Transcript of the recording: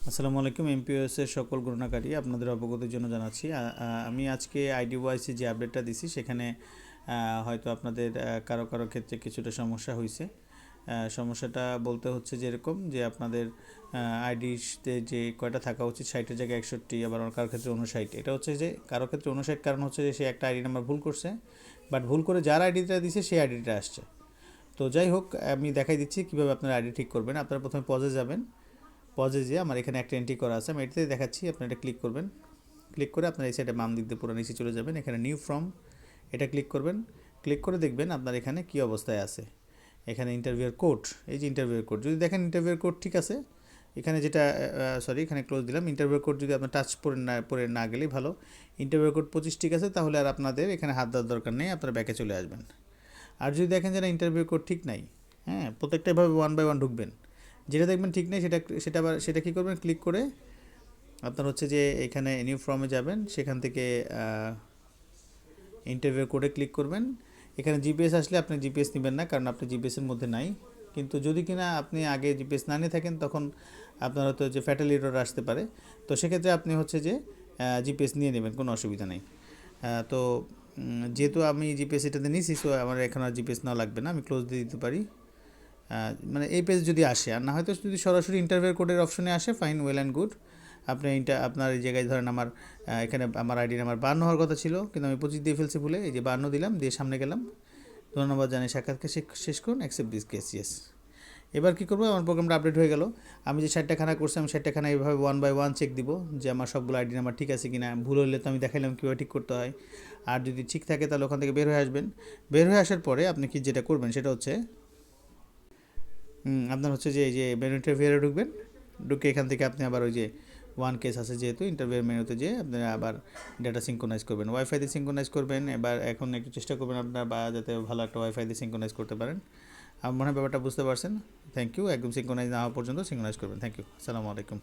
আসসালামু আলাইকুম। এমপিওএস এর সকল গণনাকারী আপনাদের অবগতির জন্য জানাচ্ছি। আমি আজকে আইডিওয়াইসি যে আপডেটটা দিছি সেখানে হয়তো আপনাদের কারো কারো ক্ষেত্রে কিছুটা সমস্যা হয়েছে। সমস্যাটা বলতে হচ্ছে যে এরকম যে আপনাদের আইডিতে যে কয়টা থাকা উচিত 60-এর জায়গায় 61, আবার কারো ক্ষেত্রে 59। এটা হচ্ছে যে কারো ক্ষেত্রে 59 কারণ হচ্ছে যে সে একটা আইডি নাম্বার ভুল করছে, বাট ভুল করে যার আইডিটা দিছে সেই আইডিটা আসছে। তো যাই হোক, আমি দেখাই দিচ্ছি কীভাবে আপনার আইডি ঠিক করবেন। আপনারা প্রথমে পজে যাবেন। পজে যেয়ে আমার এখানে একটা এন্ট্রি করা আছে, আমি এটাতে দেখাচ্ছি। আপনারা এটা ক্লিক করবেন। ক্লিক করে আপনার এই সাইডে বাম দিক দিয়ে পুরো নিচে চলে যাবেন। এখানে নিউ ফর্ম এটা ক্লিক করবেন। ক্লিক করে দেখবেন আপনার এখানে কী অবস্থায় আছে। এখানে ইন্টারভিউর কোড, এই যে ইন্টারভিউর কোড, যদি দেখেন ইন্টারভিউর কোড ঠিক আছে, এখানে যেটা এখানে ক্লোজ দিলাম। ইন্টারভিউ কোড যদি আপনার টাচ পরে না গেলেই ভালো। ইন্টারভিউ কোড 25 ঠিক আছে, তাহলে আর আপনাদের এখানে হাত দেওয়ার দরকার নেই, আপনারা ব্যাকে চলে আসবেন। আর যদি দেখেন যে না ইন্টারভিউ কোড ঠিক নাই, হ্যাঁ, প্রত্যেকটা এভাবে 1 বাই 1 ঢুকবেন। যেটা দেখবেন ঠিক নেই সেটা কী করবেন, ক্লিক করে আপনার হচ্ছে যে এখানে নিউ ফর্মে যাবেন। সেখান থেকে ইন্টারভিউ কোডে ক্লিক করবেন। এখানে জিপিএস আসলে আপনি জিপিএস নেবেন না, কারণ আপনি জিপিএসের মধ্যে নাই। কিন্তু যদি কিনা আপনি আগে জিপিএস না নিয়ে থাকেন, তখন আপনার হয়তো যে ফ্যাটাল এরর আসতে পারে। তো সেক্ষেত্রে আপনি হচ্ছে যে জিপিএস নিয়ে নেবেন, কোনো অসুবিধা নেই। তো যেহেতু আমি জিপিএস এটাতে নিয়েছি, সো আমার এখন আর জিপিএস নেওয়া লাগবে না, আমি ক্লোজ দিয়ে দিতে পারি। মানে এই পেজ যদি আসে, আর না হয়তো যদি সরাসরি ইন্টারভিউ কোডের অপশনে আসে, ফাইন, ওয়েল অ্যান্ড গুড। আপনার এই জায়গায় ধরেন আমার এখানে আমার আইডি নাম্বার 52 হওয়ার কথা ছিল, কিন্তু আমি 25 দিয়ে ফেলছি ভুলে। এই যে 52 দিলাম, দিয়ে সামনে গেলাম। ধন্যবাদ জানাই, সাক্ষাৎকে শেষ করুন, অ্যাকসেপ্ট দিস কেস, ইয়েস। এবার কী করবো, আমার প্রোগ্রামটা আপডেট হয়ে গেল। আমি যে 60টা খানা করছি, আমি 60টা খানা এইভাবে 1 বাই 1 চেক দিব যে আমার সবগুলো আইডি নাম্বার ঠিক আছে কিনা। ভুল হলে তো আমি দেখাইলাম কীভাবে ঠিক করতে হয়। আর যদি ঠিক থাকে তাহলে ওখান থেকে বের হয়ে আসবেন। বের হয়ে আসার পরে আপনি কি যেটা করবেন সেটা হচ্ছে আপনার হচ্ছে যে এই যে মেনু ইন্টারভিউয়ে ঢুকবেন। ঢুকে এখান থেকে আপনি আবার ওই যে 1 কেস আছে যেহেতু, ইন্টারভিউ মেনুতে যেয়ে আপনারা আবার ডেটা সিঙ্ক্রোনাইজ করবেন, ওয়াইফাই দিয়ে সিঙ্ক্রোনাইজ করবেন। এবার এখন একটু চেষ্টা করবেন আপনার বা যাতে ভালো একটা ওয়াইফাই দিয়ে সিঙ্ক্রোনাইজ করতে পারেন। আমার মনে হয় ব্যাপারটা বুঝতে পারছেন। Thank you. একদম সিঙ্ক্রোনাইজ না হওয়া পর্যন্ত সিঙ্ক্রোনাইজ করবেন। Thank you. আসসালামু আলাইকুম।